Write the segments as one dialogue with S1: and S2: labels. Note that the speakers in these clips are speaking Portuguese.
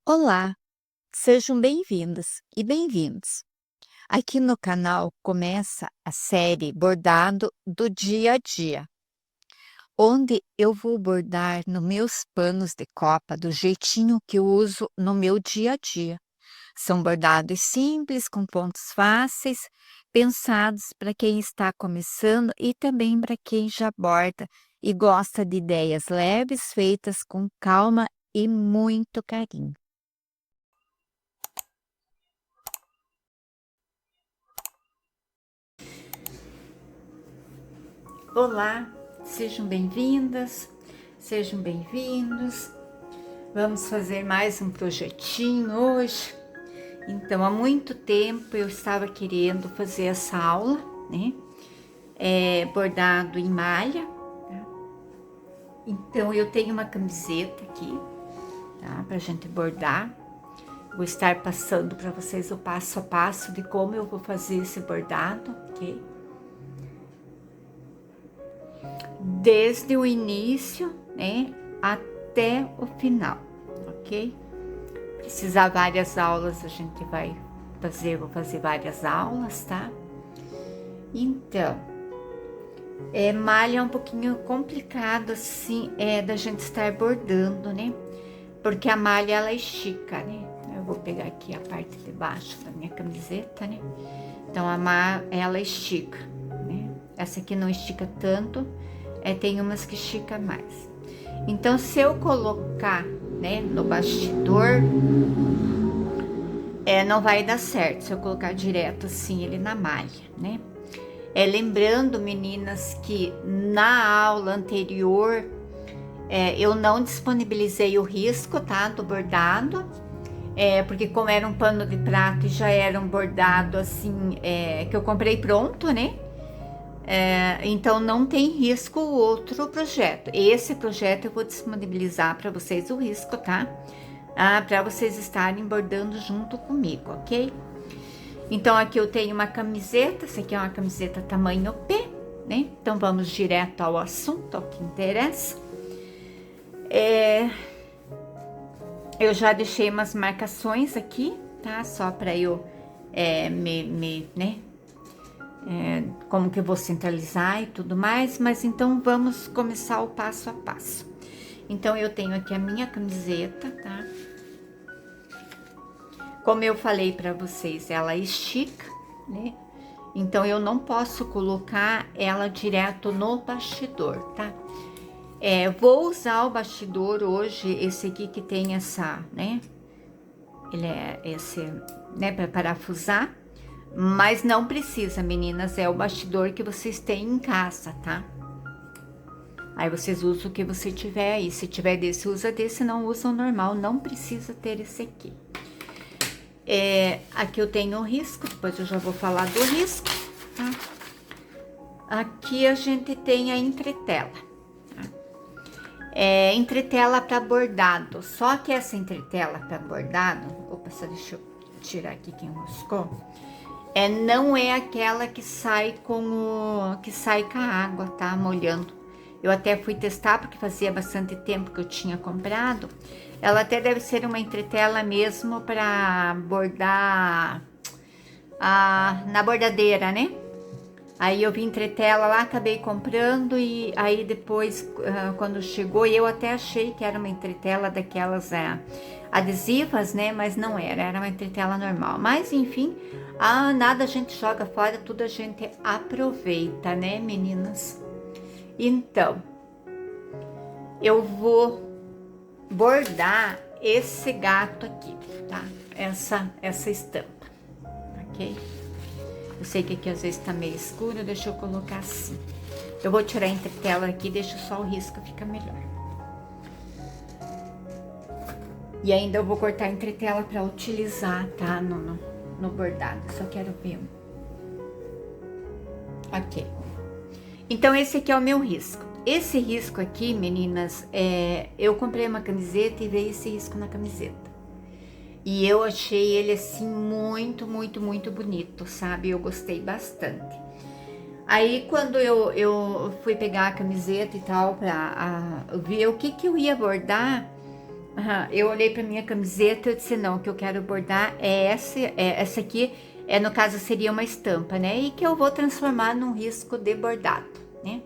S1: Olá, sejam bem-vindas e bem-vindos. Aqui no canal começa a série Bordado do Dia a Dia, onde eu vou bordar nos meus panos de copa do jeitinho que eu uso no meu dia a dia. São bordados simples, com pontos fáceis, pensados para quem está começando e também para quem já borda e gosta de ideias leves, feitas com calma e muito carinho. Olá, sejam bem-vindas, sejam bem-vindos. Vamos fazer mais um projetinho hoje. Então, há muito tempo eu estava querendo fazer essa aula, né? Bordado em malha, tá? Então, eu tenho uma camiseta aqui, tá? Pra gente bordar. Vou estar passando para vocês o passo a passo de como eu vou fazer esse bordado, ok? Desde o início, né, até o final, ok? Precisar várias aulas, a gente vai fazer, vou fazer várias aulas, tá? Então, malha é um pouquinho complicado, assim, da gente estar bordando, né? Porque a malha, ela estica, né? Eu vou pegar aqui a parte de baixo da minha camiseta, né? Então, ela estica, né? Essa aqui não estica tanto, tem umas que estica mais. Então, se eu colocar, né, no bastidor, não vai dar certo se eu colocar direto assim ele na malha, né? Lembrando, meninas, que na aula anterior eu não disponibilizei o risco, tá, do bordado, porque como era um pano de prato e já era um bordado assim, que eu comprei pronto, né? Então não tem risco o outro projeto. Esse projeto eu vou disponibilizar para vocês o risco, tá? Para vocês estarem bordando junto comigo, ok? Então aqui eu tenho uma camiseta, essa aqui é uma camiseta tamanho P, né? Então vamos direto ao assunto, ao que interessa. Eu já deixei umas marcações aqui, tá? Só para eu né? Como que eu vou centralizar e tudo mais, mas então vamos começar o passo a passo. Então eu tenho aqui a minha camiseta, tá? Como eu falei para vocês, ela estica, né? Então eu não posso colocar ela direto no bastidor, tá? Vou usar o bastidor hoje, esse aqui que tem essa, né? Ele é esse, né, para parafusar. Mas não precisa, meninas, é o bastidor que vocês têm em casa, tá? Aí vocês usam o que você tiver aí. Se tiver desse, usa desse, não usa o normal, não precisa ter esse aqui. Aqui eu tenho o risco, depois eu já vou falar do risco, tá? Aqui a gente tem a entretela, tá? Entretela para bordado, só que essa entretela para bordado, opa, só deixa eu tirar aqui que enroscou. Não é aquela que sai com a água, tá? Molhando. Eu até fui testar porque fazia bastante tempo que eu tinha comprado. Ela até deve ser uma entretela mesmo para bordar na bordadeira, né? Aí eu vi entretela lá, acabei comprando e aí depois, quando chegou, eu até achei que era uma entretela daquelas adesivas, né? Mas não era, era uma entretela normal. Mas enfim, nada a gente joga fora, tudo a gente aproveita, né, meninas? Então, eu vou bordar esse gato aqui, tá? Essa estampa, ok? Eu sei que aqui às vezes tá meio escuro, deixa eu colocar assim. Eu vou tirar a entretela aqui, deixa só o risco, fica melhor. E ainda eu vou cortar a entretela para utilizar, tá? No bordado, só quero ver. Ok. Então esse aqui é o meu risco. Esse risco aqui, meninas, eu comprei uma camiseta e veio esse risco na camiseta. E eu achei ele assim muito, muito, muito bonito, sabe? Eu gostei bastante. Aí quando eu fui pegar a camiseta e tal pra ver o que eu ia bordar, Eu olhei pra minha camiseta e disse, não, o que eu quero bordar é essa aqui, no caso seria uma estampa, né? E que eu vou transformar num risco de bordado, né?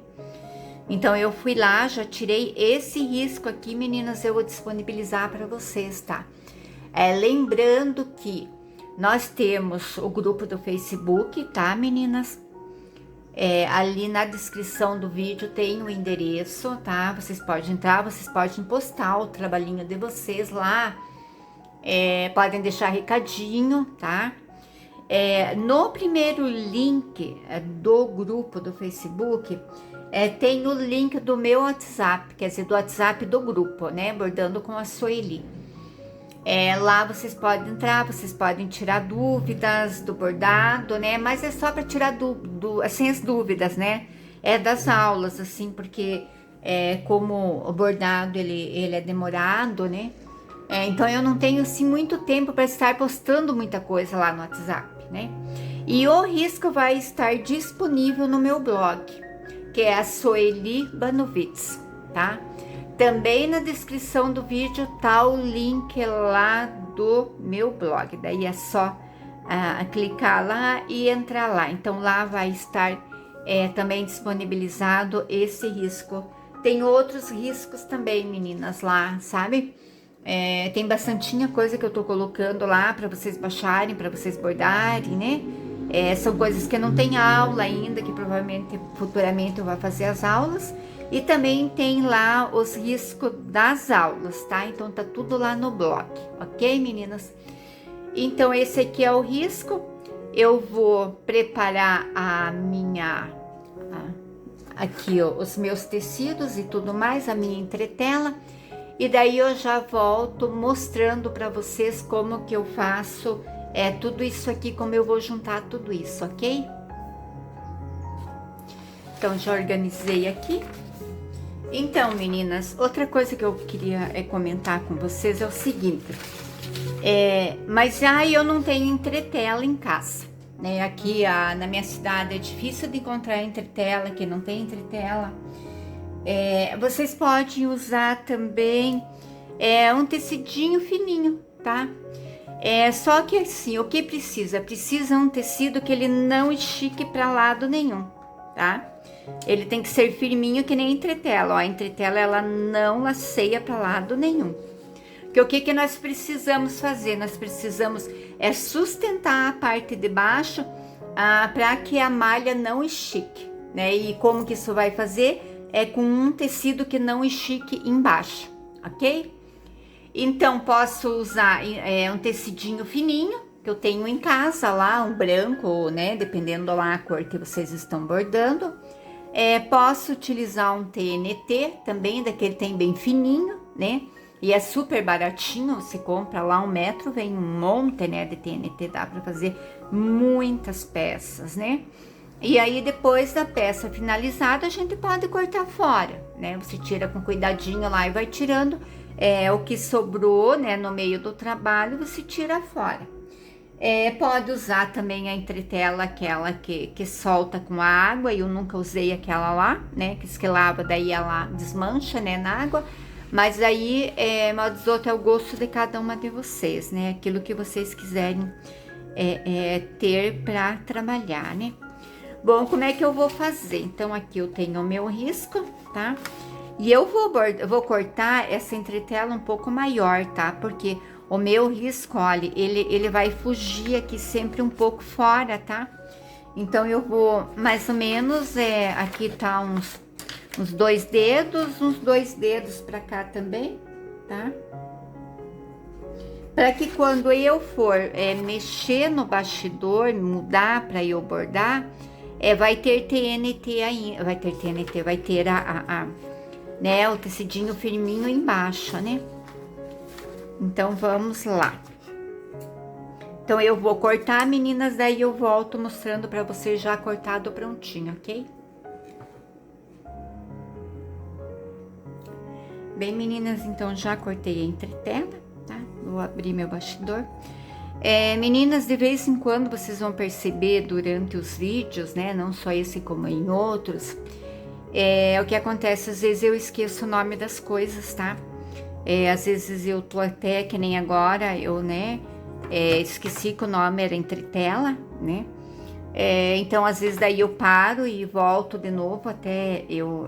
S1: Então eu fui lá, já tirei esse risco aqui, meninas, eu vou disponibilizar para vocês, tá? Lembrando que nós temos o grupo do Facebook, tá, meninas? Ali na descrição do vídeo tem o endereço, tá? Vocês podem entrar, vocês podem postar o trabalhinho de vocês lá, podem deixar recadinho, tá? No primeiro link do grupo do Facebook, tem o link do meu WhatsApp, quer dizer, do WhatsApp do grupo, né? Bordando com a Sueli. Lá vocês podem entrar, vocês podem tirar dúvidas do bordado, né? Mas é só para tirar assim, as dúvidas, né? Das aulas, assim, porque como o bordado ele é demorado, né? Então eu não tenho assim muito tempo para estar postando muita coisa lá no WhatsApp, né? E o risco vai estar disponível no meu blog, que é a Sueli Banovitz, tá? Também na descrição do vídeo tá o link lá do meu blog, daí é só clicar lá e entrar lá. Então lá vai estar também disponibilizado esse risco. Tem outros riscos também, meninas, lá, sabe? Tem bastantinha coisa que eu tô colocando lá para vocês baixarem, para vocês bordarem, né? São coisas que não tem aula ainda, que provavelmente futuramente eu vou fazer as aulas. E também tem lá os riscos das aulas, tá? Então tá tudo lá no blog, ok, meninas? Então esse aqui é o risco. Eu vou preparar aqui ó, os meus tecidos e tudo mais, a minha entretela. E daí eu já volto mostrando para vocês como que eu faço tudo isso aqui, como eu vou juntar tudo isso, ok? Então já organizei aqui. Então, meninas, outra coisa que eu queria comentar com vocês é o seguinte, mas já eu não tenho entretela em casa, né? Aqui na minha cidade é difícil de encontrar entretela, que não tem entretela. Vocês podem usar também um tecidinho fininho, tá? Só que assim, o que precisa? Precisa um tecido que ele não estique para lado nenhum, tá? Ele tem que ser firminho que nem a entretela, ó. A entretela ela não laceia para lado nenhum. Porque o que nós precisamos fazer? Nós precisamos sustentar a parte de baixo para que a malha não estique, né? E como que isso vai fazer? Com um tecido que não estique embaixo, ok? Então posso usar um tecidinho fininho que eu tenho em casa lá, um branco, né? Dependendo lá a cor que vocês estão bordando. Posso utilizar um TNT também, daquele tem bem fininho, né? E é super baratinho, você compra lá 1 metro, vem um monte, né, de TNT, dá para fazer muitas peças, né? E aí depois da peça finalizada, a gente pode cortar fora, né? Você tira com cuidadinho lá e vai tirando o que sobrou, né, no meio do trabalho, você tira fora. Pode usar também a entretela, aquela que solta com a água. Eu nunca usei aquela lá, né? Que lava, daí ela desmancha, né, na água. Mas aí, modo outro, é o gosto de cada uma de vocês, né? Aquilo que vocês quiserem ter para trabalhar, né? Bom, como é que eu vou fazer? Então, aqui eu tenho o meu risco, tá? E eu vou cortar essa entretela um pouco maior, tá? Porque o meu risco, olha, ele vai fugir aqui sempre um pouco fora, tá? Então, eu vou mais ou menos, aqui tá uns 2 dedos, uns 2 dedos pra cá também, tá? Para que quando eu for mexer no bastidor, mudar para eu bordar, vai ter TNT aí, vai ter né, o tecidinho firminho embaixo, né? Então, vamos lá. Então, eu vou cortar, meninas, daí eu volto mostrando pra vocês já cortado prontinho, ok? Bem, meninas, então, já cortei a entretela, tá? Vou abrir meu bastidor. Meninas, de vez em quando vocês vão perceber durante os vídeos, né? Não só esse como em outros. O que acontece, às vezes eu esqueço o nome das coisas, tá? Às vezes eu tô até, que nem agora, eu, né, esqueci que o nome era entretela, né? Então, às vezes, daí eu paro e volto de novo até eu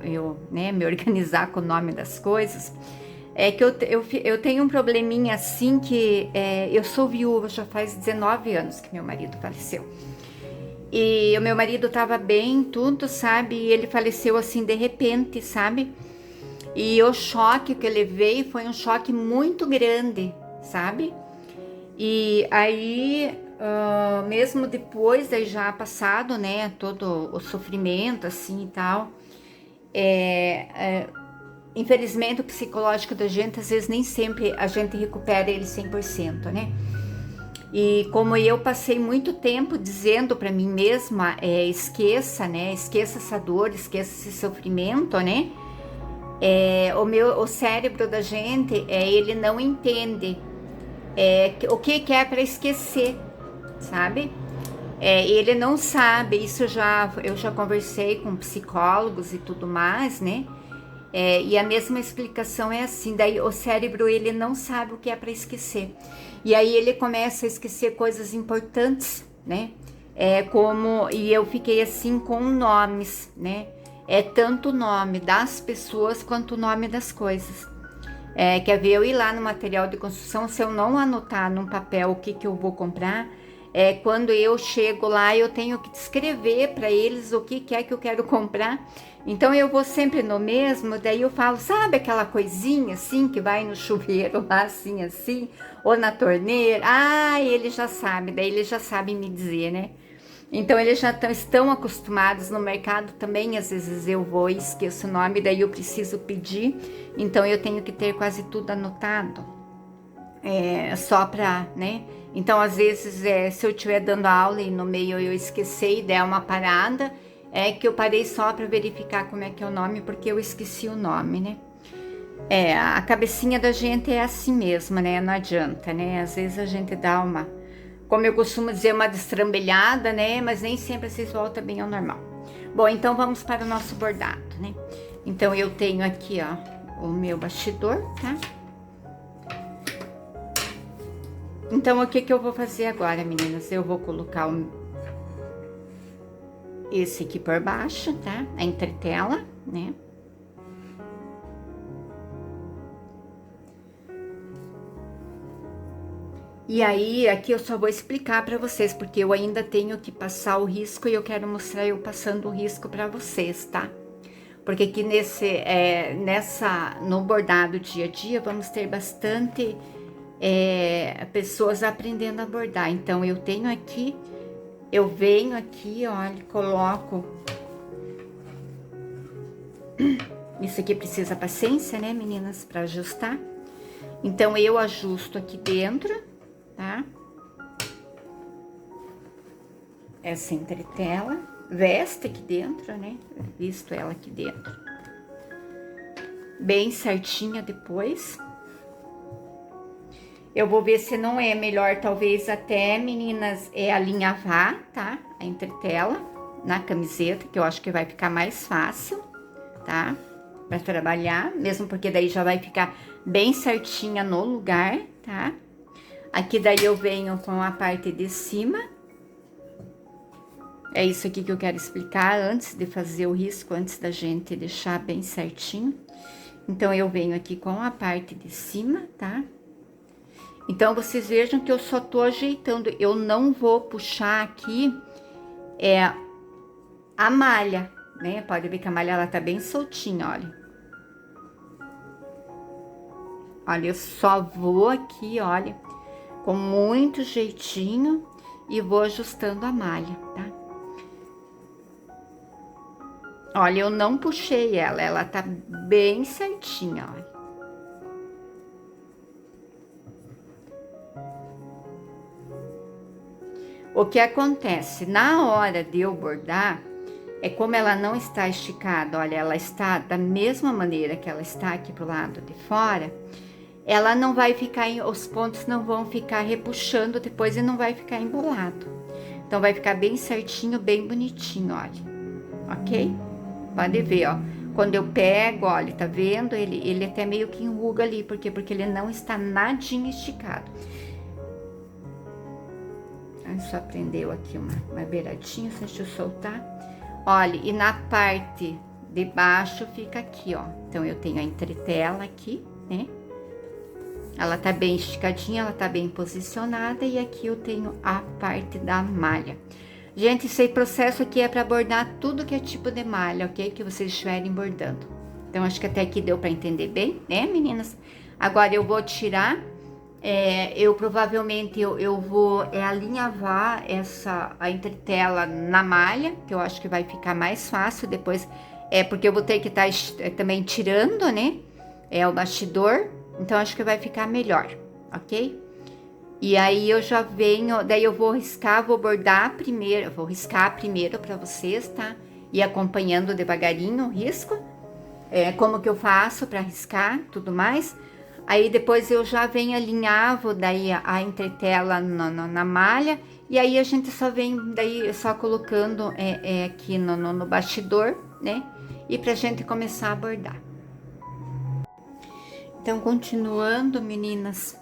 S1: né, me organizar com o nome das coisas. É que eu tenho um probleminha assim que eu sou viúva, já faz 19 anos que meu marido faleceu. E o meu marido tava bem, tudo, sabe? E ele faleceu assim de repente, sabe? E o choque que eu levei foi um choque muito grande, sabe? E aí, mesmo depois, daí já passado, né, todo o sofrimento, assim, e tal, infelizmente o psicológico da gente, às vezes nem sempre a gente recupera ele 100%, né? E como eu passei muito tempo dizendo para mim mesma, esqueça, né, esqueça essa dor, esqueça esse sofrimento, né? O cérebro da gente, ele não entende o que é para esquecer, sabe? Ele não sabe, eu já conversei com psicólogos e tudo mais, né? E a mesma explicação é assim, daí o cérebro ele não sabe o que é para esquecer. E aí ele começa a esquecer coisas importantes, né? E eu fiquei assim com nomes, né? Tanto o nome das pessoas quanto o nome das coisas. Quer ver, eu ir lá no material de construção, se eu não anotar num papel o que eu vou comprar, quando eu chego lá, eu tenho que descrever para eles o que é que eu quero comprar. Então eu vou sempre no mesmo, daí eu falo, sabe aquela coisinha assim que vai no chuveiro lá, assim, ou na torneira? Ah, ele já sabe, daí ele já sabe me dizer, né? Então eles já estão acostumados no mercado também, às vezes eu vou e esqueço o nome, daí eu preciso pedir, então eu tenho que ter quase tudo anotado, só para, né? Então às vezes se eu estiver dando aula e no meio eu esquecer e der uma parada, que eu parei só para verificar como é que é o nome, porque eu esqueci o nome, né? A cabecinha da gente é assim mesmo, né? Não adianta, né? Às vezes a gente dá como eu costumo dizer, uma destrambelhada, né? Mas nem sempre se volta bem ao normal. Bom, então vamos para o nosso bordado, né? Então eu tenho aqui, ó, o meu bastidor, tá? Então o que eu vou fazer agora, meninas? Eu vou colocar esse aqui por baixo, tá? A entretela, né? E aí, aqui eu só vou explicar para vocês, porque eu ainda tenho que passar o risco e eu quero mostrar eu passando o risco para vocês, tá? Porque aqui no bordado dia a dia, vamos ter bastante pessoas aprendendo a bordar. Então, eu venho aqui, olha, coloco... Isso aqui precisa paciência, né, meninas, para ajustar. Então, eu ajusto aqui dentro, tá? Essa entretela, veste aqui dentro, né? Visto ela aqui dentro. Bem certinha depois. Eu vou ver se não é melhor, talvez até, meninas, alinhavar, tá? A entretela na camiseta, que eu acho que vai ficar mais fácil, tá? Pra trabalhar, mesmo porque daí já vai ficar bem certinha no lugar, tá? Aqui daí eu venho com a parte de cima. É isso aqui que eu quero explicar antes de fazer o risco, antes da gente deixar bem certinho. Então, eu venho aqui com a parte de cima, tá? Então, vocês vejam que eu só tô ajeitando. Eu não vou puxar aqui a malha, né? Pode ver que a malha, ela tá bem soltinha, olha. Olha, eu só vou aqui, olha, com muito jeitinho e vou ajustando a malha, tá? Olha, eu não puxei ela tá bem certinha, olha. O que acontece? Na hora de eu bordar, como ela não está esticada, olha, ela está da mesma maneira que ela está aqui pro lado de fora, ela não vai ficar, os pontos não vão ficar repuxando depois e não vai ficar embolado. Então, vai ficar bem certinho, bem bonitinho, olha. Ok? Pode ver, ó. quando eu pego, olha, tá vendo? Ele até meio que enruga ali, por quê? Porque ele não está nadinho esticado. Só prendeu aqui uma beiradinha, deixa eu soltar. Olha, e na parte de baixo fica aqui, ó. Então, eu tenho a entretela aqui, né? Ela tá bem esticadinha, ela tá bem posicionada. E aqui eu tenho a parte da malha. Gente, esse processo aqui é para bordar tudo que é tipo de malha, ok? Que vocês estiverem bordando. Então, acho que até aqui deu para entender bem, né, meninas? Agora, eu vou tirar... eu provavelmente eu vou alinhavar a entretela na malha, que eu acho que vai ficar mais fácil depois, porque eu vou ter que estar também tirando, né, o bastidor, então acho que vai ficar melhor, ok? E aí eu já venho, daí eu vou riscar, vou bordar primeiro, vou riscar primeiro para vocês, tá? E acompanhando devagarinho o risco, como que eu faço para riscar, tudo mais. Aí depois eu já venho alinhavo daí a entretela na malha, e aí a gente só vem daí só colocando aqui no bastidor, né? E pra gente começar a bordar. Então, continuando, meninas,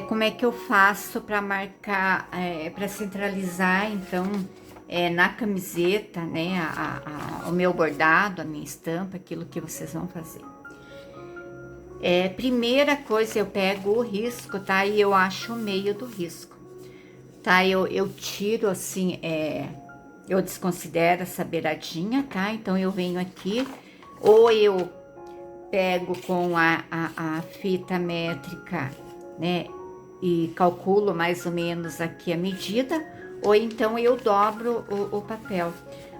S1: como é que eu faço para marcar, para centralizar, então, na camiseta, né? O meu bordado, a minha estampa, aquilo que vocês vão fazer. Primeira coisa, eu pego o risco, tá? E eu acho o meio do risco, tá? Eu tiro assim, eu desconsidero essa beiradinha, tá? Então, eu venho aqui, ou eu pego com a fita métrica, né? E calculo mais ou menos aqui a medida, ou então eu dobro o papel.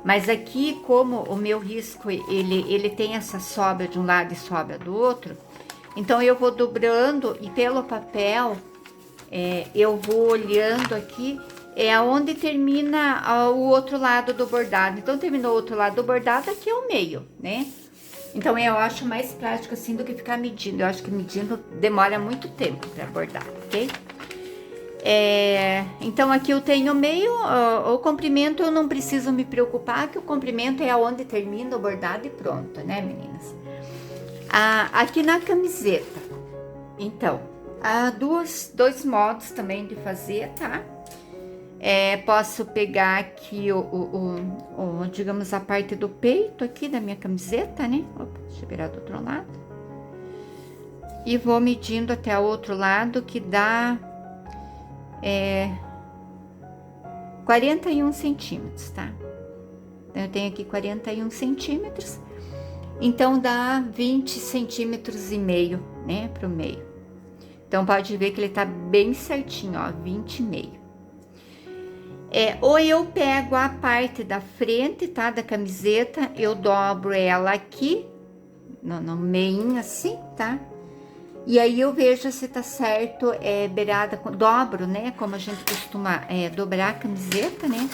S1: Mas aqui, como o meu risco, ele tem essa sobra de um lado e sobra do outro, então eu vou dobrando e pelo papel eu vou olhando aqui aonde termina o outro lado do bordado. Então terminou o outro lado do bordado, aqui é o meio, né? Então eu acho mais prático assim do que ficar medindo. Eu acho que medindo demora muito tempo para bordar, ok? Então aqui eu tenho o meio, o comprimento eu não preciso me preocupar, que o comprimento é aonde termina o bordado e pronto, né, meninas? Aqui na camiseta, então, há dois modos também de fazer, tá? Posso pegar aqui digamos, a parte do peito aqui da minha camiseta, né? Opa, deixa eu virar do outro lado. E vou medindo até o outro lado, que dá 41 centímetros, tá? Então, eu tenho aqui 41 centímetros. Então, dá 20 centímetros e meio, né, pro meio. Então, pode ver que ele tá bem certinho, ó, 20 e meio. Ou eu pego a parte da frente, tá, da camiseta, eu dobro ela aqui, no meinho assim, tá? E aí, eu vejo se tá certo, beirada, dobro, né, como a gente costuma dobrar a camiseta, né?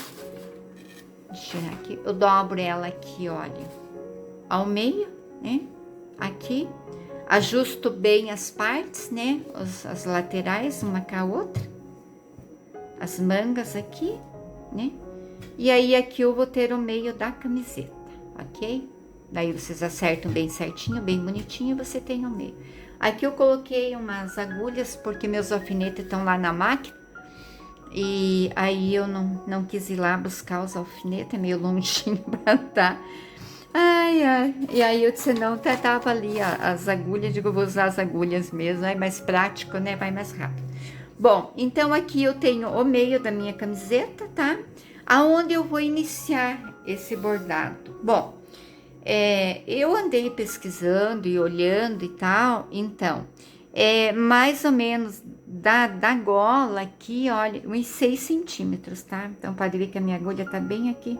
S1: Deixa eu tirar aqui, eu dobro ela aqui, olha, ao meio, né? Aqui, ajusto bem as partes, né? As laterais, uma com a outra, as mangas aqui, né? E aí aqui eu vou ter o meio da camiseta, ok? Daí vocês acertam bem certinho, bem bonitinho, e você tem o meio. Aqui eu coloquei umas agulhas, porque meus alfinetes estão lá na máquina, e aí eu não quis ir lá buscar os alfinetes, é meio longinho pra tá. Ai, e aí eu disse, não, tava ali as agulhas, digo, vou usar as agulhas mesmo, é mais prático, né, vai mais rápido. Bom, então aqui eu tenho o meio da minha camiseta, tá? Aonde eu vou iniciar esse bordado? Bom, eu andei pesquisando e olhando e tal, então, mais ou menos da gola aqui, olha, uns 6 centímetros, tá? Então, pode ver que a minha agulha tá bem aqui,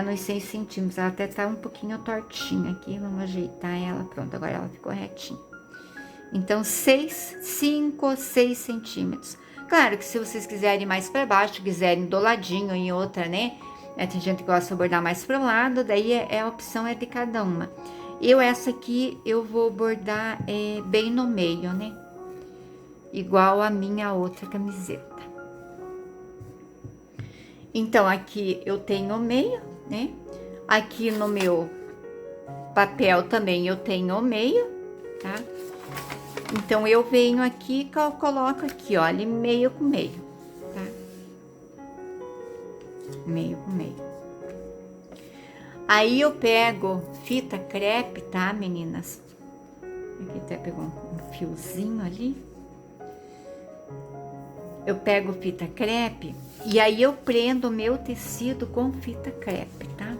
S1: nos 6 centímetros, ela até tá um pouquinho tortinha aqui, vamos ajeitar ela, pronto, agora ela ficou retinha. Então, 5 ou 6 centímetros. Claro que se vocês quiserem mais para baixo, quiserem do ladinho em outra, né? Tem gente que gosta de bordar mais para o lado, daí a opção é de cada uma. Essa aqui, eu vou bordar bem no meio, né? Igual a minha outra camiseta. Então, aqui eu tenho o meio, né? Aqui no meu papel também eu tenho o meio, tá? Então, eu venho aqui, eu coloco aqui, olha, meio com meio, tá? Meio com meio. Aí, eu pego fita crepe, tá, meninas? Aqui até pegou um fiozinho ali. Eu pego fita crepe e aí eu prendo o meu tecido com fita crepe, tá?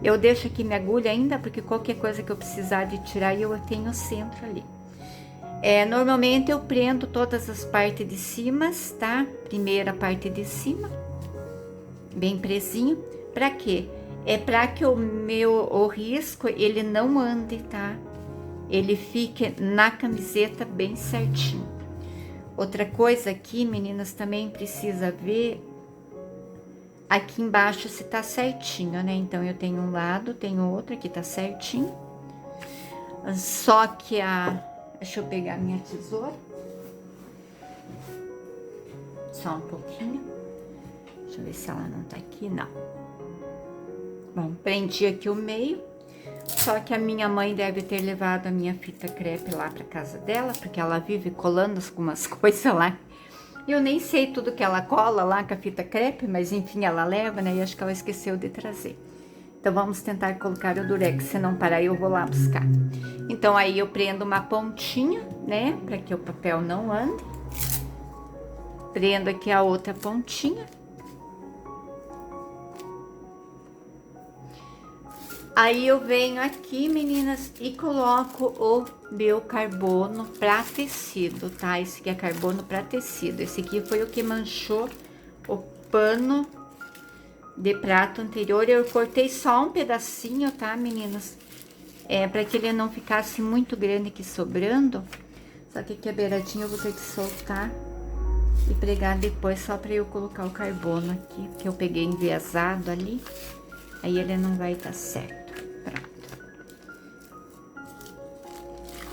S1: Eu deixo aqui minha agulha ainda, porque qualquer coisa que eu precisar de tirar, eu tenho o centro ali. Normalmente eu prendo todas as partes de cima, tá? Primeira parte de cima, bem presinho. Pra quê? É pra que o risco, ele não ande, tá? Ele fique na camiseta bem certinho. Outra coisa aqui, meninas, também precisa ver aqui embaixo se tá certinho, né? Então, eu tenho um lado, tenho outro, aqui tá certinho. Só que deixa eu pegar minha tesoura. Só um pouquinho. Deixa eu ver se ela não tá aqui, não. Bom, prendi aqui o meio. Só que a minha mãe deve ter levado a minha fita crepe lá pra casa dela, porque ela vive colando algumas coisas lá. Eu nem sei tudo que ela cola lá com a fita crepe, mas enfim, ela leva, né? E acho que ela esqueceu de trazer. Então, vamos tentar colocar o durex, se não parar eu vou lá buscar. Então, aí eu prendo uma pontinha, né? Pra que o papel não ande. Prendo aqui a outra pontinha. Aí eu venho aqui, meninas, e coloco o meu carbono pra tecido, tá? Esse aqui é carbono pra tecido. Esse aqui foi o que manchou o pano de prato anterior. Eu cortei só um pedacinho, tá, meninas? Pra que ele não ficasse muito grande aqui sobrando. Só que aqui a beiradinha eu vou ter que soltar e pregar depois, só pra eu colocar o carbono aqui, porque eu peguei enviesado ali. Aí ele não vai estar certo.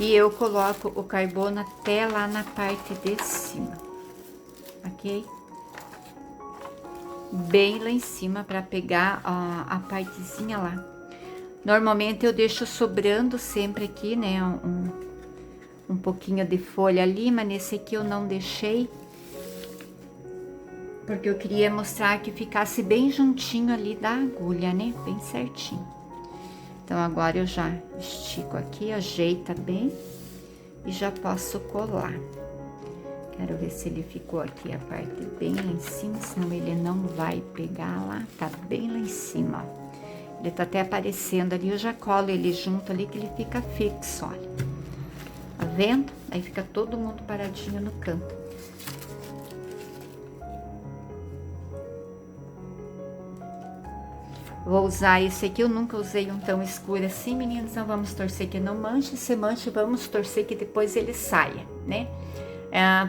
S1: E eu coloco o carbono até lá na parte de cima, ok? Bem lá em cima para pegar a partezinha lá. Normalmente eu deixo sobrando sempre aqui, né? Um pouquinho de folha ali, mas nesse aqui eu não deixei. Porque eu queria mostrar que ficasse bem juntinho ali da agulha, né? Bem certinho. Então, agora eu já estico aqui, ajeita bem e já posso colar. Quero ver se ele ficou aqui a parte bem lá em cima, senão ele não vai pegar lá, tá bem lá em cima, ó. Ele tá até aparecendo ali, eu já colo ele junto ali que ele fica fixo, olha. Tá vendo? Aí fica todo mundo paradinho no canto. Vou usar esse aqui, eu nunca usei um tão escuro assim, meninas, então vamos torcer que não manche, se manche, vamos torcer que depois ele saia, né?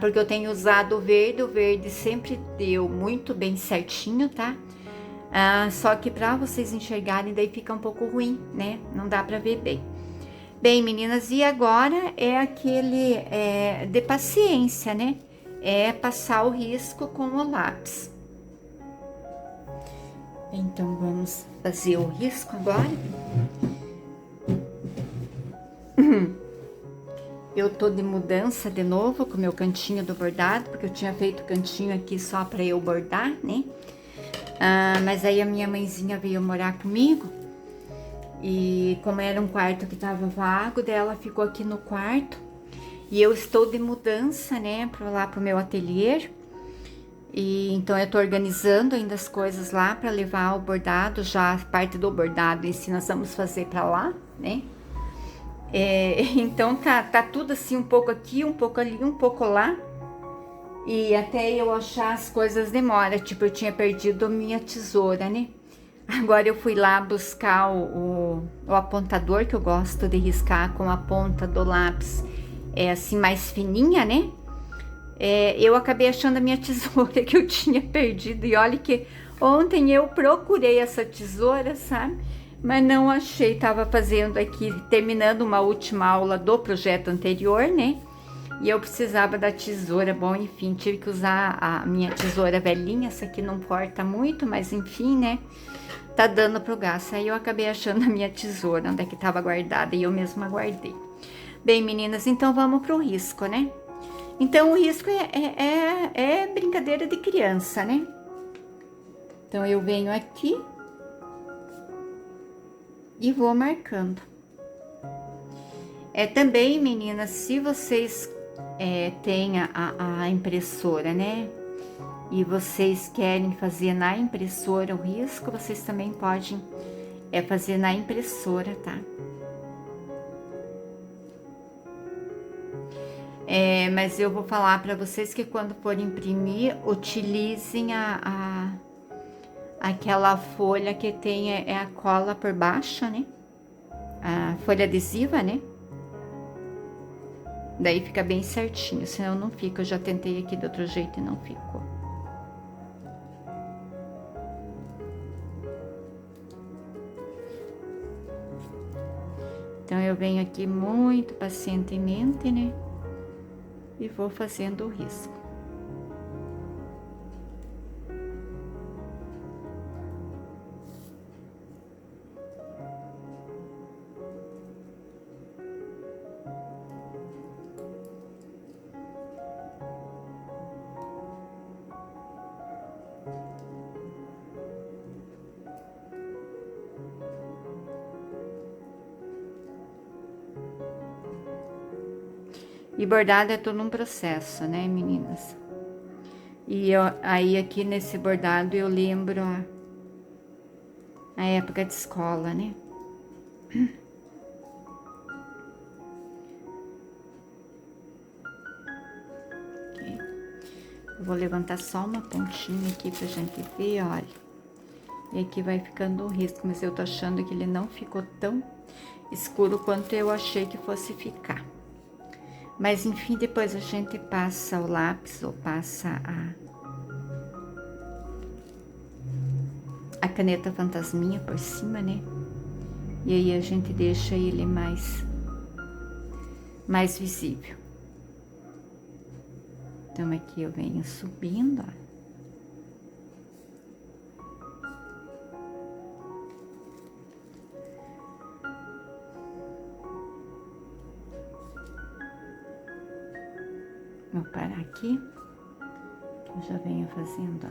S1: Porque eu tenho usado o verde sempre deu muito bem certinho, tá? Só que pra vocês enxergarem, daí fica um pouco ruim, né? Não dá pra ver bem. Bem, meninas, e agora é aquele de paciência, né? É passar o risco com o lápis. Então, vamos fazer o risco agora. Eu tô de mudança de novo com o meu cantinho do bordado, porque eu tinha feito o cantinho aqui só pra eu bordar, né? Mas aí a minha mãezinha veio morar comigo. E como era um quarto que tava vago, dela ficou aqui no quarto. E eu estou de mudança, né, lá pro meu ateliê. E então eu tô organizando ainda as coisas lá para levar o bordado, já a parte do bordado em si nós vamos fazer para lá, né? Então tá tudo assim, um pouco aqui, um pouco ali, um pouco lá. E até eu achar as coisas demora, tipo, eu tinha perdido minha tesoura, né? Agora eu fui lá buscar o apontador, que eu gosto de riscar com a ponta do lápis, assim mais fininha, né? Eu acabei achando a minha tesoura que eu tinha perdido. E olha que ontem eu procurei essa tesoura, sabe? Mas não achei. Tava fazendo aqui, terminando uma última aula do projeto anterior, né? E eu precisava da tesoura. Bom, enfim, tive que usar a minha tesoura velhinha. Essa aqui não corta muito, mas enfim, né? tá dando pro gasto. Aí eu acabei achando a minha tesoura, onde é que tava guardada, e eu mesma guardei. Bem, meninas, então vamos pro risco, né? Então, o risco é brincadeira de criança, né? Então, eu venho aqui e vou marcando. Também, meninas, se vocês têm a impressora, né? E vocês querem fazer na impressora o risco, vocês também podem fazer na impressora, tá? Mas eu vou falar para vocês que quando for imprimir, utilizem aquela folha que tem a cola por baixo, né? A folha adesiva, né? Daí fica bem certinho, senão não fica. Eu já tentei aqui de outro jeito e não ficou. Então, eu venho aqui muito pacientemente, né? E vou fazendo o risco. E bordado é todo um processo, né, meninas? E aí aqui nesse bordado eu lembro a época de escola, né? Okay. Eu vou levantar só uma pontinha aqui pra gente ver, olha. E aqui vai ficando o risco, mas eu tô achando que ele não ficou tão escuro quanto eu achei que fosse ficar. Mas enfim, depois a gente passa o lápis ou passa a caneta fantasminha por cima, né? E aí a gente deixa ele mais visível. Então aqui eu venho subindo, ó. Vou parar aqui. Eu já venho fazendo a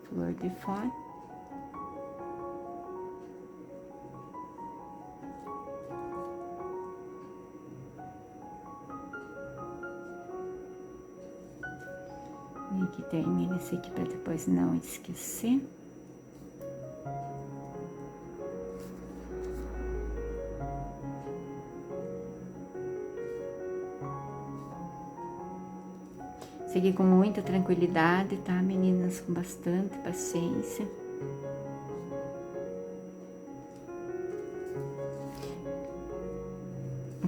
S1: flor de fora. E aqui termina esse aqui para depois não esquecer. Seguir com muita tranquilidade, tá, meninas? Com bastante paciência.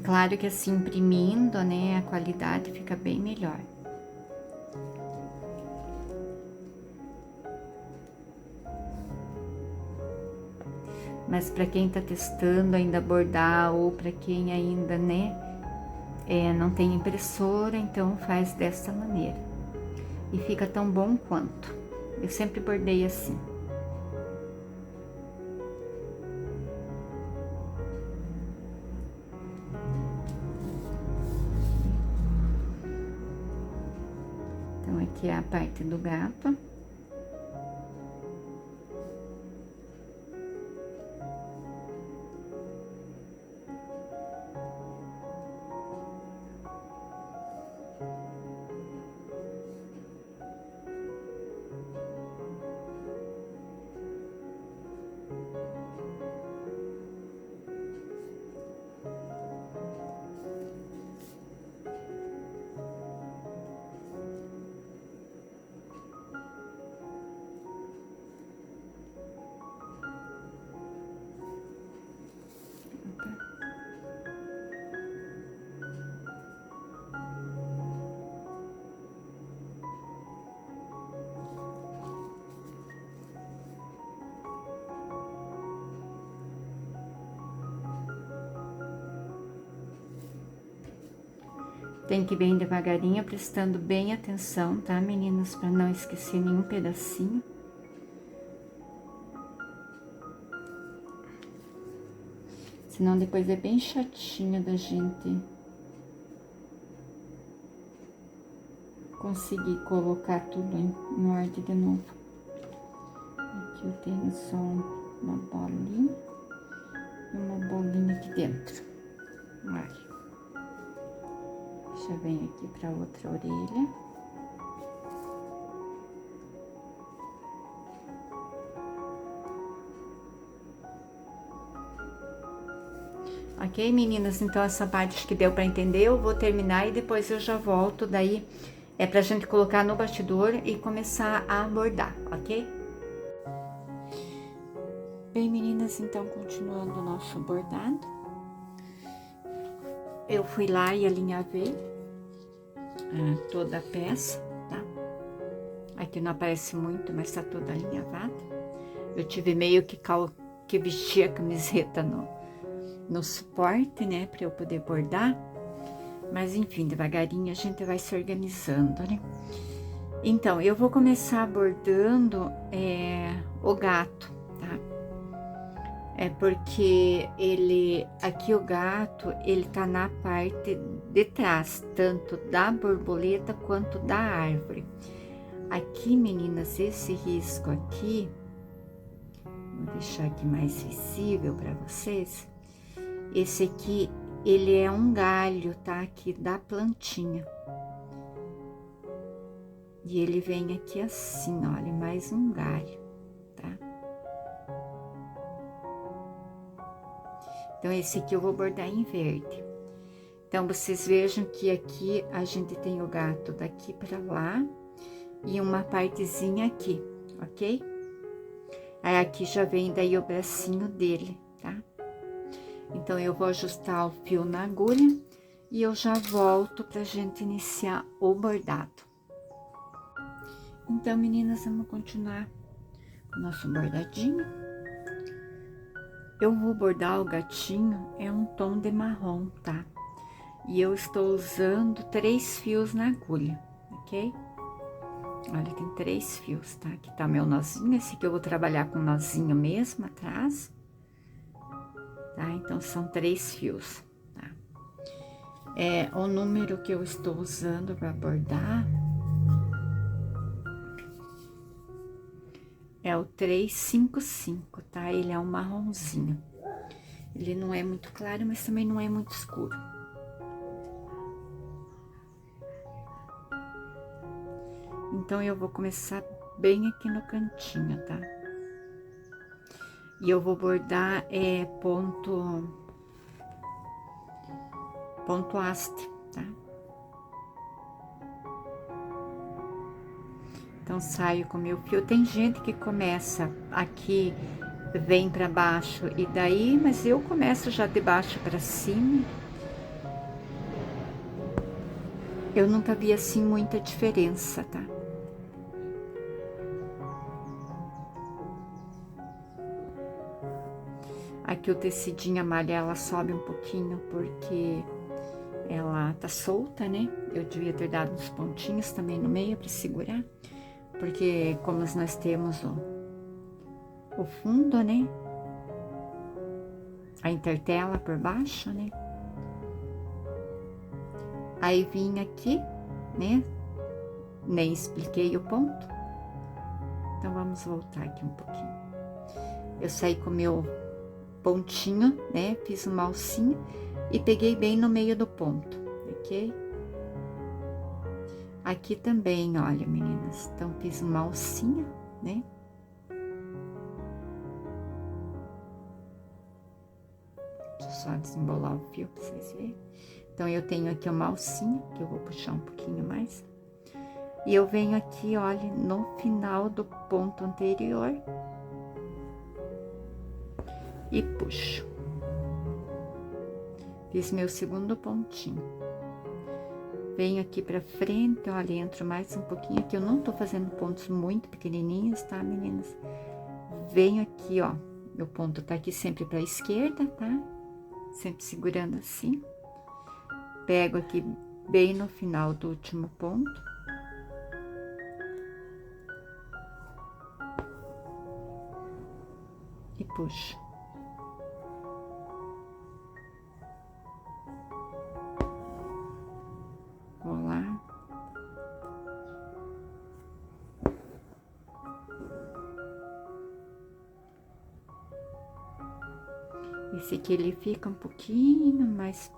S1: Claro que assim, imprimindo, né, a qualidade fica bem melhor. Mas para quem tá testando ainda bordar ou para quem ainda, né, não tem impressora, então faz dessa maneira. E fica tão bom quanto. Eu sempre bordei assim. Então, aqui é a parte do gato. Tem que ir bem devagarinho, prestando bem atenção, tá, meninas? Para não esquecer nenhum pedacinho. Senão depois é bem chatinho da gente conseguir colocar tudo em ordem de novo. Aqui eu tenho só uma bolinha e uma bolinha aqui dentro. Olha. Já venho aqui para outra orelha. Ok, meninas? Então, essa parte acho que deu para entender. Eu vou terminar e depois eu já volto. Daí é pra gente colocar no bastidor e começar a bordar, ok? Bem, meninas, então, continuando o nosso bordado. Eu fui lá e alinhavei toda a peça, tá? Aqui não aparece muito, mas tá toda alinhavada. Eu tive meio que vestir a camiseta no suporte, né? Pra eu poder bordar. Mas, enfim, devagarinho a gente vai se organizando, né? Então, eu vou começar bordando o gato, tá? É porque aqui o gato, ele tá na parte de trás, tanto da borboleta quanto da árvore. Aqui, meninas, esse risco aqui, vou deixar aqui mais visível para vocês. Esse aqui, ele é um galho, tá? Aqui da plantinha. E ele vem aqui assim, olha, mais um galho, tá? Então, esse aqui eu vou bordar em verde. Então, vocês vejam que aqui a gente tem o gato daqui pra lá e uma partezinha aqui, ok? Aí, aqui já vem daí o bracinho dele, tá? Então, eu vou ajustar o fio na agulha e eu já volto pra gente iniciar o bordado. Então, meninas, vamos continuar o nosso bordadinho. Eu vou bordar o gatinho, é um tom de marrom, tá? E eu estou usando 3 fios na agulha, ok? Olha, tem 3 fios, tá? Aqui tá meu nozinho, esse aqui eu vou trabalhar com nozinho mesmo atrás. Tá? Então, são 3 fios, tá? O número que eu estou usando para bordar é o 355, tá? Ele é um marronzinho. Ele não é muito claro, mas também não é muito escuro. Então, eu vou começar bem aqui no cantinho, tá? E eu vou bordar ponto haste, tá? Então, saio com meu fio. Tem gente que começa aqui, vem pra baixo e daí, mas eu começo já de baixo pra cima. Eu nunca vi assim muita diferença, tá? Aqui o tecidinho amarelo sobe um pouquinho porque ela tá solta, né? Eu devia ter dado uns pontinhos também no meio pra segurar. Porque como nós temos o fundo, né? A intertela por baixo, né? Aí vim aqui, né? Nem expliquei o ponto. Então, vamos voltar aqui um pouquinho. Eu saí com o meu pontinho, né? Fiz uma alcinha e peguei bem no meio do ponto, ok? Aqui também, olha, meninas. Então, fiz uma alcinha, né? Deixa eu só desembolar o fio pra vocês verem. Então, eu tenho aqui uma alcinha, que eu vou puxar um pouquinho mais. E eu venho aqui, olha, no final do ponto anterior. E puxo. Fiz meu segundo pontinho. Venho aqui pra frente, olha, entro mais um pouquinho aqui. Eu não tô fazendo pontos muito pequenininhos, tá, meninas? Venho aqui, ó. Meu ponto tá aqui sempre pra esquerda, tá? Sempre segurando assim. Pego aqui bem no final do último ponto. E puxo. Esse aqui ele fica um pouquinho, mas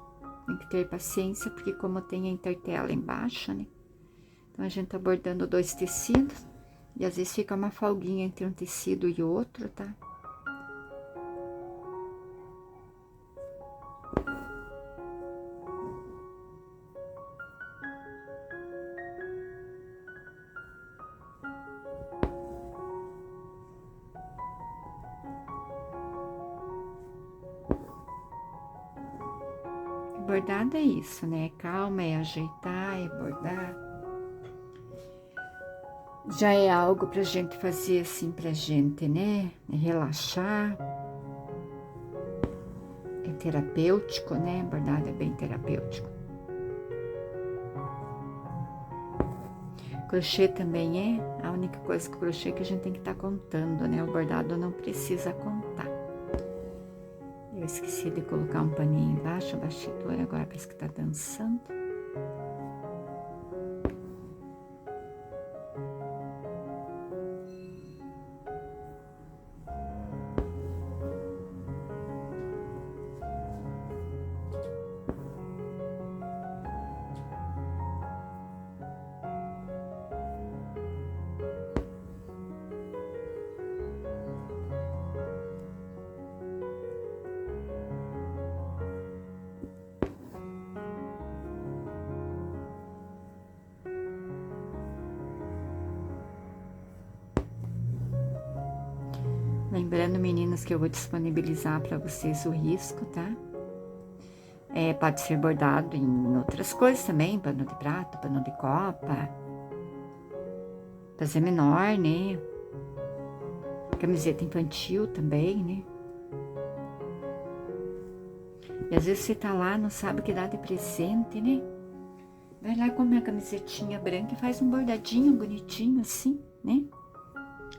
S1: tem que ter paciência, porque como tem a intertela embaixo, né? Então, a gente tá bordando 2 tecidos, e às vezes fica uma folguinha entre um tecido e outro, tá? Bordado é isso, né? Calma, é ajeitar, é bordar. Já é algo pra gente fazer assim pra gente, né? Relaxar. É terapêutico, né? Bordado é bem terapêutico. Crochê também é. A única coisa que o crochê é que a gente tem que estar contando, né? O bordado não precisa contar. Eu esqueci de colocar um paninho embaixo, a bastidora agora parece que tá dançando. Lembrando, meninas, que eu vou disponibilizar para vocês o risco, tá? Pode ser bordado em outras coisas também, pano de prato, pano de copa. Fazer menor, né? Camiseta infantil também, né? E às vezes você tá lá, não sabe o que dá de presente, né? Vai lá com a minha camisetinha branca e faz um bordadinho bonitinho assim, né?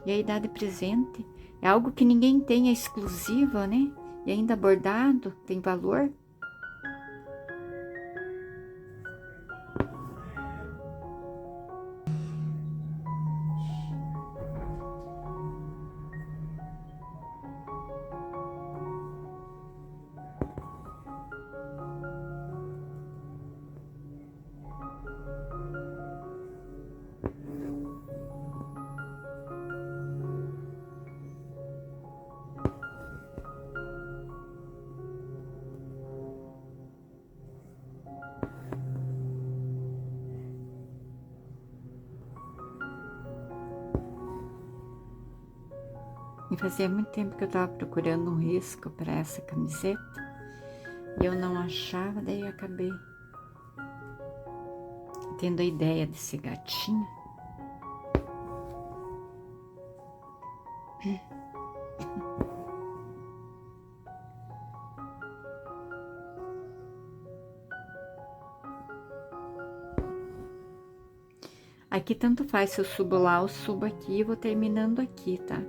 S1: E aí dá de presente. É algo que ninguém tem, é exclusivo, né? E ainda bordado, tem valor. E fazia muito tempo que eu tava procurando um risco para essa camiseta. E eu não achava, daí eu acabei tendo a ideia desse gatinho. Aqui tanto faz se eu subo lá ou subo aqui, e vou terminando aqui, tá?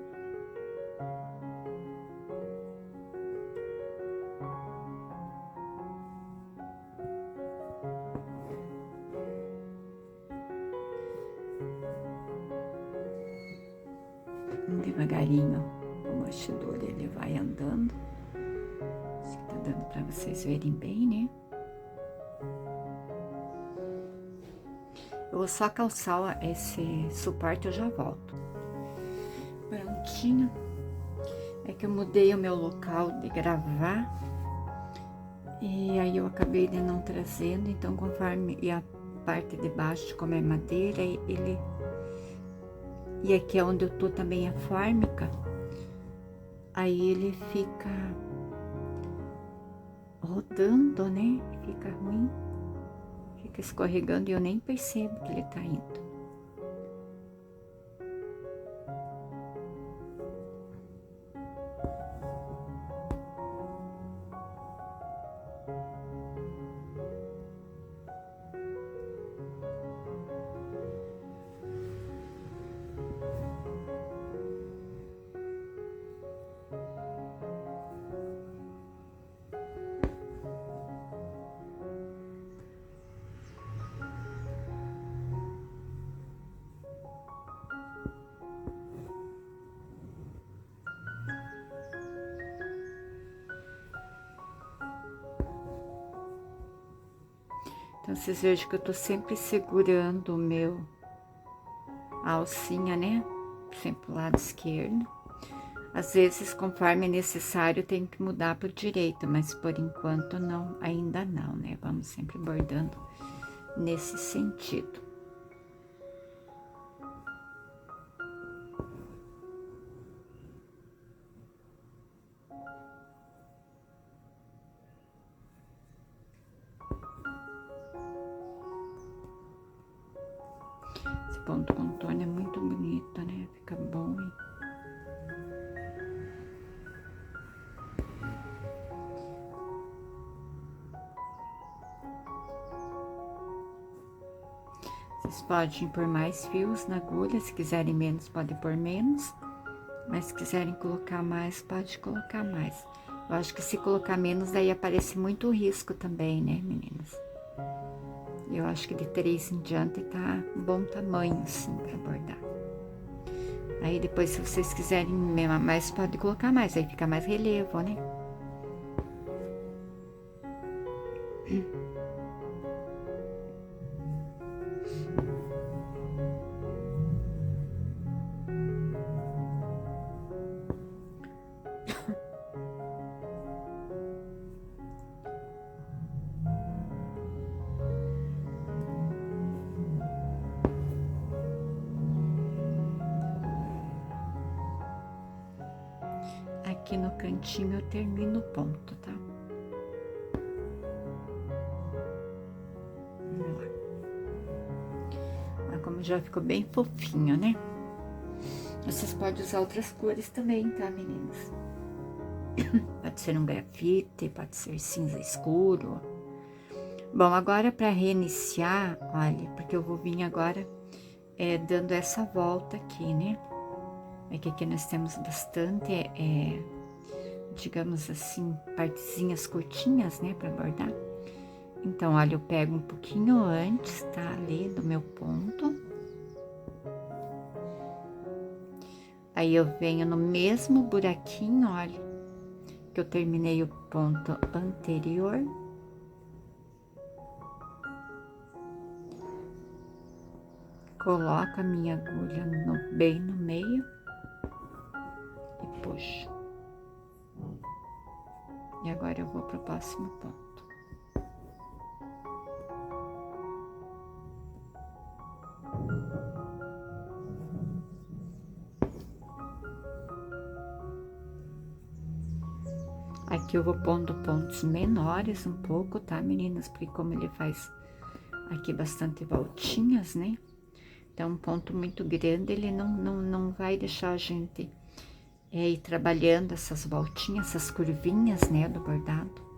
S1: Devagarinho o bastidor ele vai andando. Acho que tá dando pra vocês verem bem, né? Eu vou só calçar esse suporte, eu já volto. Prontinho. É que eu mudei o meu local de gravar. E aí eu acabei de não trazendo, então conforme... E a parte de baixo, como é madeira, ele... E aqui é onde eu tô também a fórmica. Aí ele fica rodando, né? Fica ruim. Fica escorregando e eu nem percebo que ele tá indo. Então, vocês vejam que eu tô sempre segurando a alcinha, né? Sempre pro lado esquerdo. Às vezes, conforme é necessário, eu tenho que mudar pro direito, mas por enquanto não, ainda não, né? Vamos sempre bordando nesse sentido. Esse ponto contorno é muito bonito, né? Fica bom, hein? Vocês podem pôr mais fios na agulha, se quiserem menos, pode pôr menos. Mas se quiserem colocar mais, pode colocar mais. Eu acho que se colocar menos, daí aparece muito risco também, né, meninas? Eu acho que de 3 em diante tá um bom tamanho, assim, pra bordar. Aí depois, se vocês quiserem mais, pode colocar mais, aí fica mais relevo, né? Aqui no cantinho eu termino o ponto, tá? Vamos lá. Olha como já ficou bem fofinho, né? Vocês podem usar outras cores também, tá, meninas? Pode ser um grafite, pode ser cinza escuro. Bom, agora para reiniciar, olha, porque eu vou vir agora dando essa volta aqui, né? É que aqui nós temos bastante, digamos assim, partezinhas curtinhas, né, para bordar. Então, olha, eu pego um pouquinho antes, tá, ali do meu ponto. Aí eu venho no mesmo buraquinho, olha, que eu terminei o ponto anterior. Coloco a minha agulha bem no meio e puxo. E agora eu vou pro próximo ponto. Aqui eu vou pondo pontos menores um pouco, tá, meninas? Porque como ele faz aqui bastante voltinhas, né? Então, um ponto muito grande, ele não vai deixar a gente ir trabalhando essas voltinhas, essas curvinhas, né, do bordado.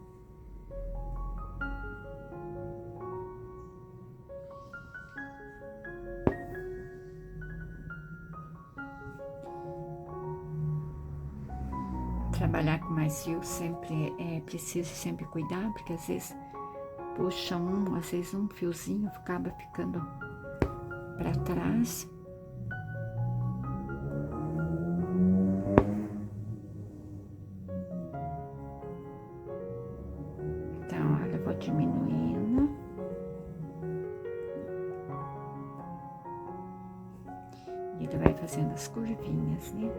S1: Trabalhar com mais fio sempre é preciso sempre cuidar, porque às vezes puxa às vezes um fiozinho acaba ficando para trás. Então, olha, eu vou diminuindo. E ele vai fazendo as curvinhas, né?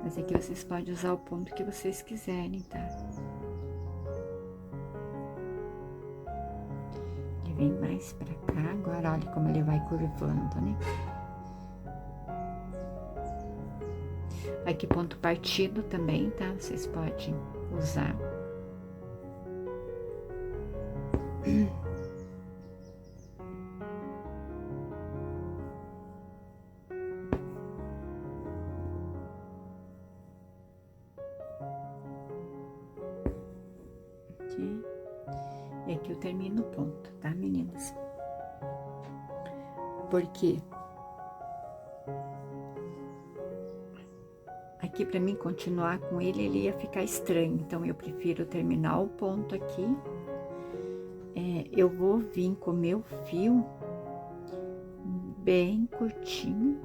S1: Mas aqui vocês podem usar o ponto que vocês quiserem, tá? Ele vem mais pra cá, agora olha como ele vai curvando, né? Aqui ponto partido também, tá? Vocês podem usar. Aqui. E aqui eu termino o ponto, tá, meninas? Porque aqui para mim continuar com ele ia ficar estranho, então eu prefiro terminar o ponto aqui. Eu vou vir com o meu fio bem curtinho.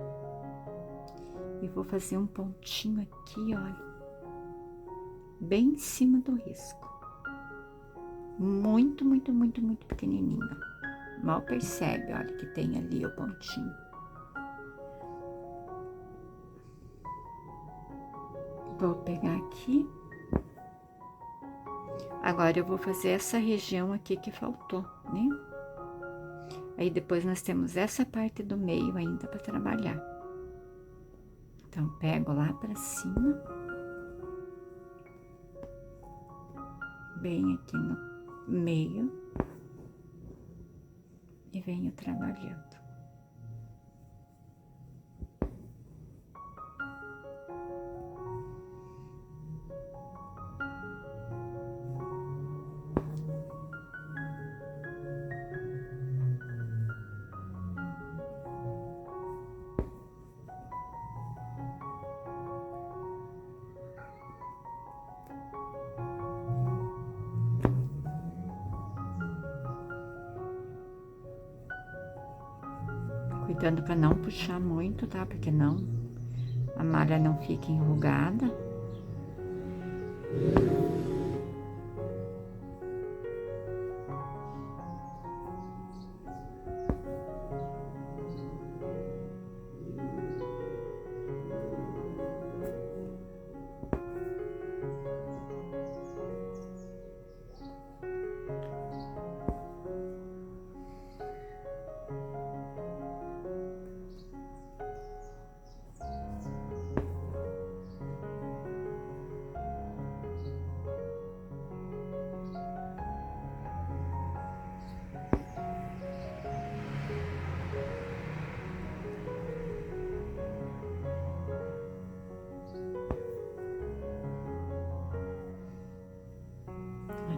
S1: E vou fazer um pontinho aqui, olha, bem em cima do risco. Muito, muito, muito, muito pequenininho. Mal percebe, olha, que tem ali o pontinho. Vou pegar aqui. Agora, eu vou fazer essa região aqui que faltou, né? Aí, depois nós temos essa parte do meio ainda para trabalhar. Então, pego lá para cima. Bem aqui no meio. E venho trabalhando. Cuidando para não puxar muito, tá? Porque não, a malha não fica enrugada.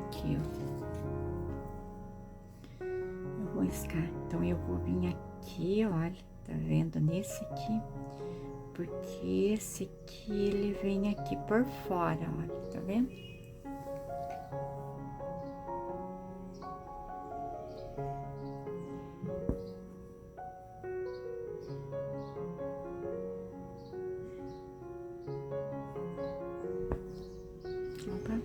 S1: Aqui, ó. Eu vou riscar. Então, eu vou vir aqui, olha, tá vendo? Nesse aqui. Porque esse aqui, ele vem aqui por fora, olha, tá vendo? Opa.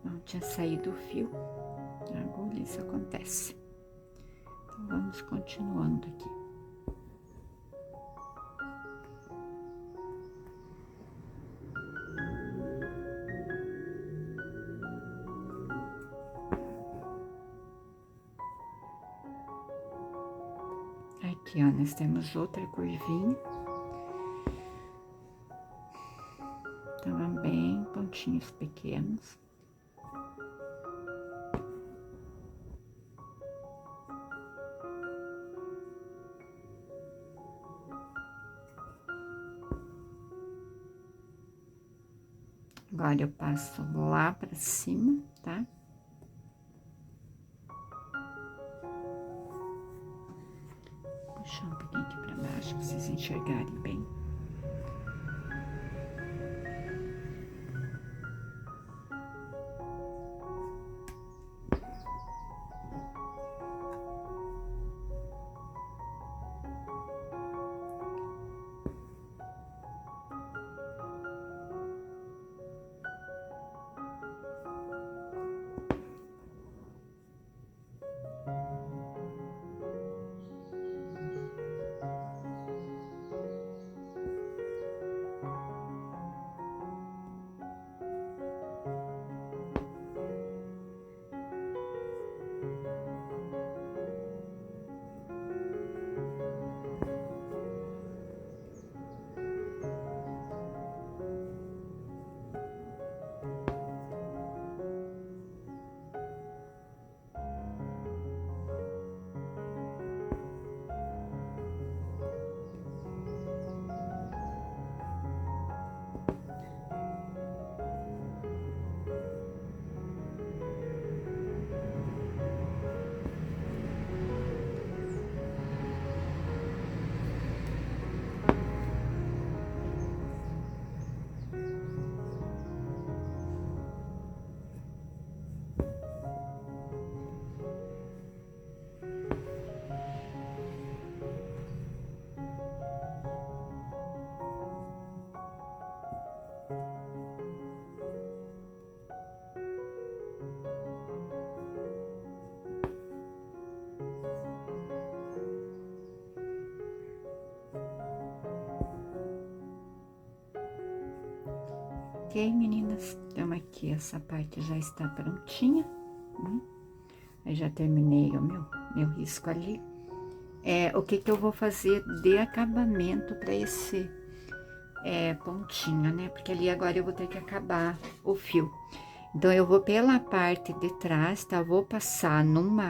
S1: Não tinha saído o fio. A agulha, isso acontece. Então, vamos continuando aqui. Aqui, ó, nós temos outra curvinha. Também pontinhos pequenos. Agora, eu passo lá pra cima, tá? Puxar um pouquinho aqui pra baixo, pra vocês enxergarem bem. Ok, meninas? Então, aqui essa parte já está prontinha, né? Eu já terminei o meu risco ali. O que eu vou fazer de acabamento para esse pontinho, né? Porque ali agora eu vou ter que acabar o fio. Então, eu vou pela parte de trás, tá? Vou passar num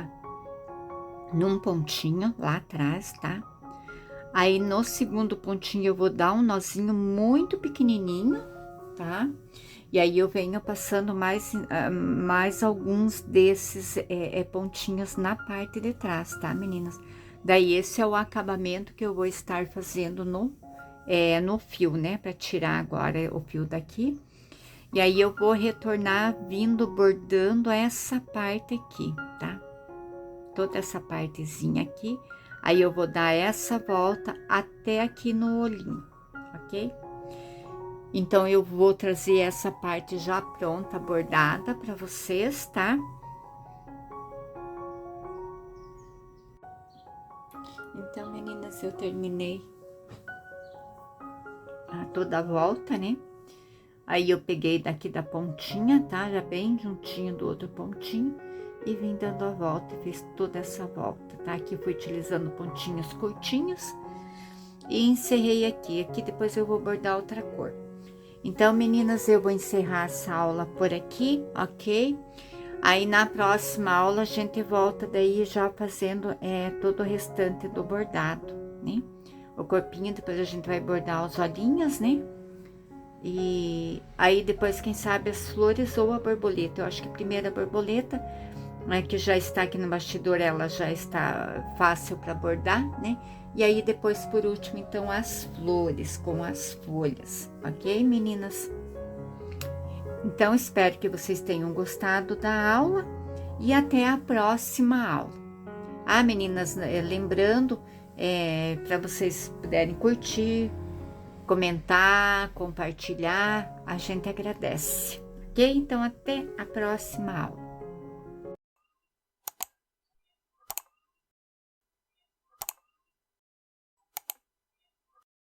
S1: pontinho lá atrás, tá? Aí, no segundo pontinho, eu vou dar um nozinho muito pequenininho, tá? E aí, eu venho passando mais alguns desses pontinhos na parte de trás, tá, meninas? Daí, esse é o acabamento que eu vou estar fazendo no fio, né? Pra tirar agora o fio daqui. E aí, eu vou retornar vindo bordando essa parte aqui, tá? Toda essa partezinha aqui. Aí, eu vou dar essa volta até aqui no olhinho, ok? Então, eu vou trazer essa parte já pronta, bordada para vocês, tá? Então, meninas, eu terminei toda a volta, né? Aí, eu peguei daqui da pontinha, tá? Já bem juntinho do outro pontinho. E vim dando a volta, fiz toda essa volta, tá? Aqui fui utilizando pontinhos curtinhos. E encerrei aqui. Aqui depois eu vou bordar outra cor. Então, meninas, eu vou encerrar essa aula por aqui, ok? Aí, na próxima aula, a gente volta daí já fazendo todo o restante do bordado, né? O corpinho, depois a gente vai bordar os olhinhos, né? E aí, depois, quem sabe, as flores ou a borboleta. Eu acho que primeiro a borboleta, que já está aqui no bastidor, ela já está fácil para bordar, né? E aí, depois, por último, então, as flores com as folhas, ok, meninas? Então, espero que vocês tenham gostado da aula e até a próxima aula. Meninas, lembrando, para vocês puderem curtir, comentar, compartilhar, a gente agradece, ok? Então, até a próxima aula.